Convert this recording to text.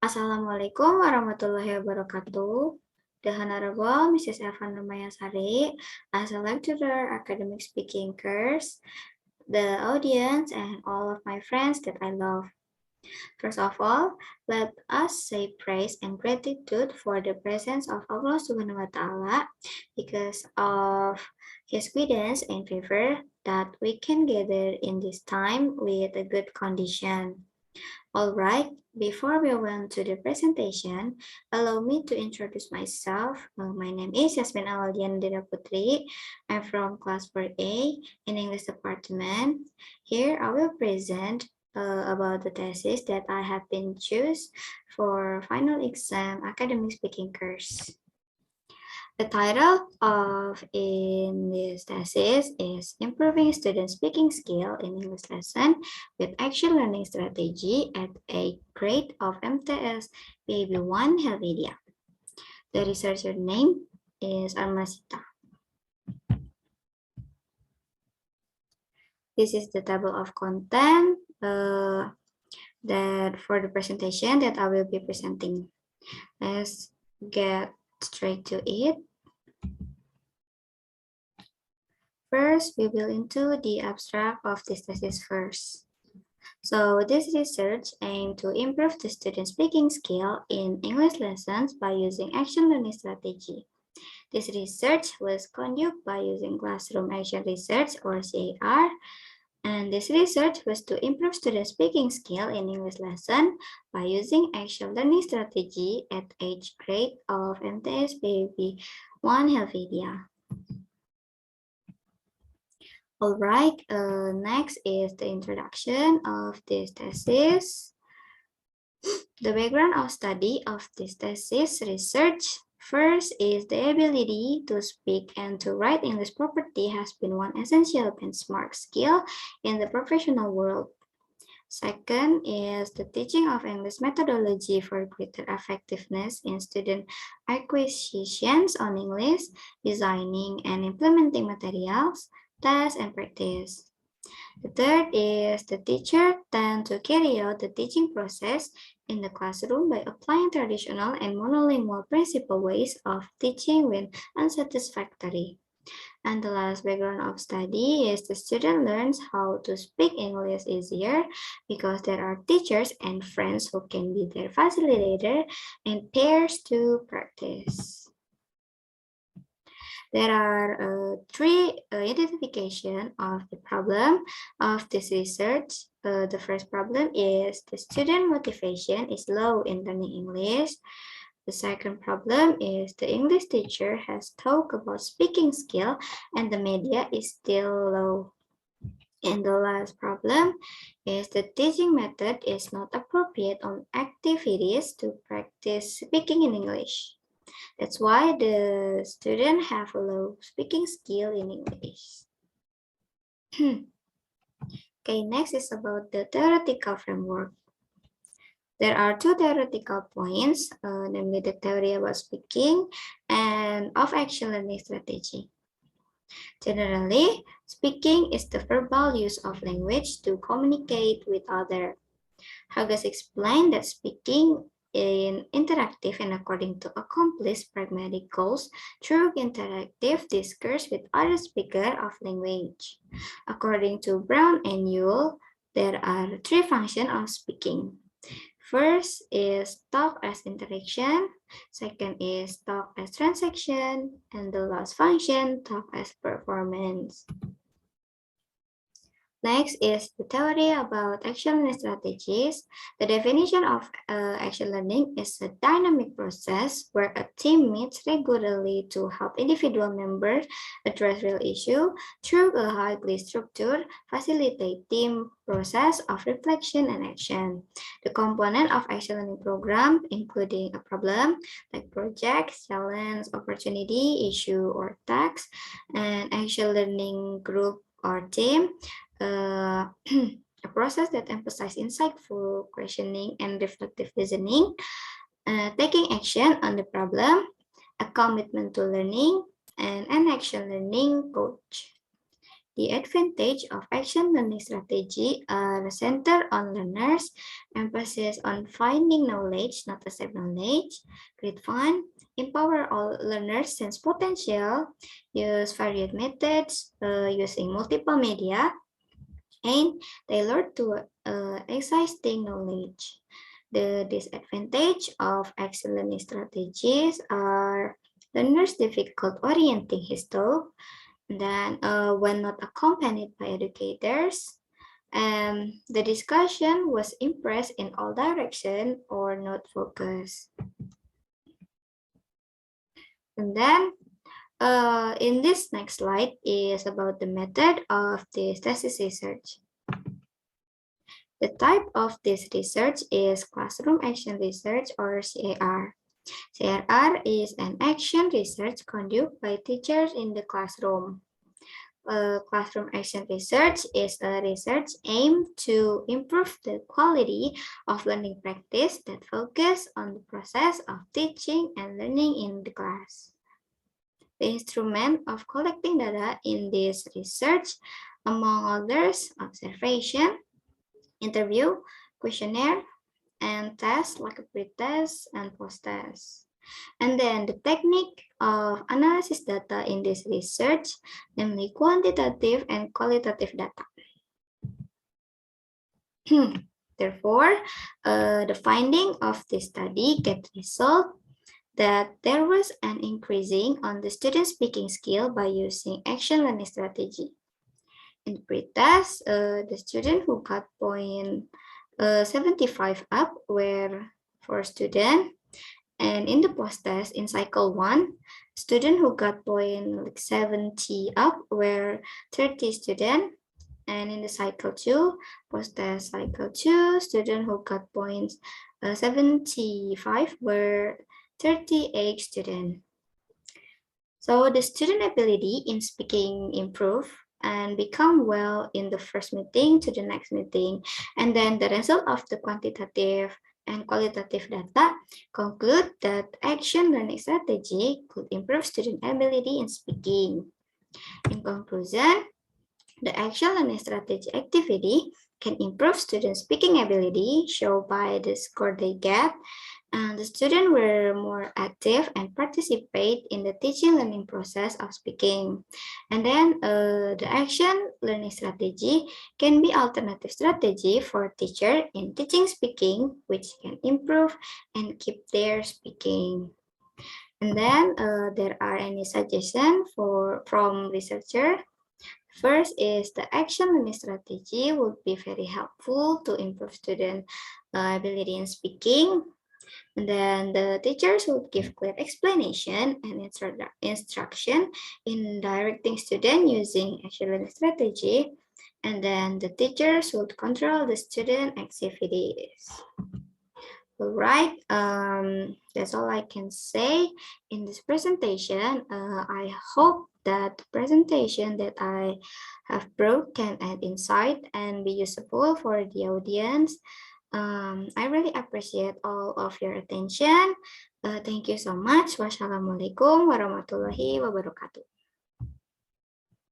Assalamualaikum warahmatullahi wabarakatuh. The Honorable Mrs. Evan Ramayasari, as a lecturer, academic speaking course, the audience, and all of my friends that I love. First of all, let us say praise and gratitude for the presence of Allah Subhanahu wa Ta'ala because of His guidance and favor that we can gather in this time with a good condition. All right, before we went to the presentation, allow me to introduce myself. My name is Yasmin Awalia Nadira. I'm from class 4A in English department. Here I will present about the thesis that I have been choose for final exam academic speaking course. The title of in this thesis is Improving Student Speaking Skill in English Lesson with Action Learning Strategy at 8th grade of MTS PB1 Helvetia. The researcher name is Armasita. This is the table of content that for the presentation that I will be presenting. Let's get straight to it. First, we will into the abstract of this thesis first. So this research aimed to improve the student speaking skill in English lessons by using action learning strategy. This research was conducted by using classroom action research or CAR, and this research was to improve student speaking skill in English lesson by using action learning strategy at 8th grade of MTS PB1 Helvetia. All right, next is the introduction of this thesis. The background of study of this thesis research. First is the ability to speak and to write English properly has been one essential benchmark skill in the professional world. Second is the teaching of English methodology for greater effectiveness in student acquisitions on English, designing and implementing materials, tests, and practice. The third is the teacher tend to carry out the teaching process in the classroom by applying traditional and monolingual principal ways of teaching when unsatisfactory. And the last background of study is the student learns how to speak English easier because there are teachers and friends who can be their facilitator and peers to practice. There are three identification of the problem of this research. The first problem is the student motivation is low in learning English. The second problem is the English teacher has talked about speaking skill and the media is still low. And the last problem is the teaching method is not appropriate on activities to practice speaking in English. That's why the student have a low speaking skill in English. Okay, next is about the theoretical framework. There are two theoretical points, namely the theory about speaking and of action learning strategy. Generally, speaking is the verbal use of language to communicate with others. Huggins explained that speaking in interactive and according to accomplish pragmatic goals through interactive discourse with other speakers of language. According to Brown and Yule, there are three functions of speaking. First is talk as interaction, second is talk as transaction, and the last function, talk as performance. Next is the theory about action learning strategies. The definition of action learning is a dynamic process where a team meets regularly to help individual members address real issues through a highly structured, facilitate team process of reflection and action. The component of action learning program, including a problem like project, challenge, opportunity, issue, or task, and action learning group or team, a process that emphasizes insightful questioning and reflective listening, taking action on the problem, a commitment to learning, and an action learning coach. The advantage of action learning strategy are centered on learners, emphasis on finding knowledge, not accept knowledge, create fun, empower all learners sense potential, use varied methods using multiple media, and tailored to existing knowledge. The disadvantage of action learning strategies are learners difficult orienting history, then when not accompanied by educators, the discussion was impressed in all directions or not focused. And then in this next slide is about the method of this thesis research. The type of this research is classroom action research or CAR. CAR is an action research conducted by teachers in the classroom. Classroom action research is a research aimed to improve the quality of learning practice that focus on the process of teaching and learning in the class. The instrument of collecting data in this research, among others, observation, interview, questionnaire, and tests like a pre-test and post-test. And then the technique of analysis data in this research, namely quantitative and qualitative data. Therefore, the finding of this study get result that there was an increasing on the student speaking skill by using action learning strategy. In the pre-test, the student who got point 75 up were 4 students. And in the post-test, in cycle 1, student who got point like 70 up were 30 students. And in the cycle 2, post-test cycle 2, student who got points 75 were 38 students. So the student ability in speaking improved and become well in the first meeting to the next meeting. And then the result of the quantitative and qualitative data conclude that action learning strategy could improve student ability in speaking. In conclusion, the action learning strategy activity can improve student speaking ability shown by the score they get, and the students were more active and participate in the teaching learning process of speaking. And then the action learning strategy can be alternative strategy for teacher in teaching speaking, which can improve and keep their speaking. And then there are any suggestions from researcher. First is the action learning strategy would be very helpful to improve student ability in speaking. And then the teachers would give clear explanation and instruction in directing student using action learning strategy. And then the teachers would control the student activities. All right, that's all I can say in this presentation. I hope that the presentation that I have brought can add insight and be useful for the audience. I really appreciate all of your attention. Thank you so much. Wassalamualaikum warahmatullahi wabarakatuh.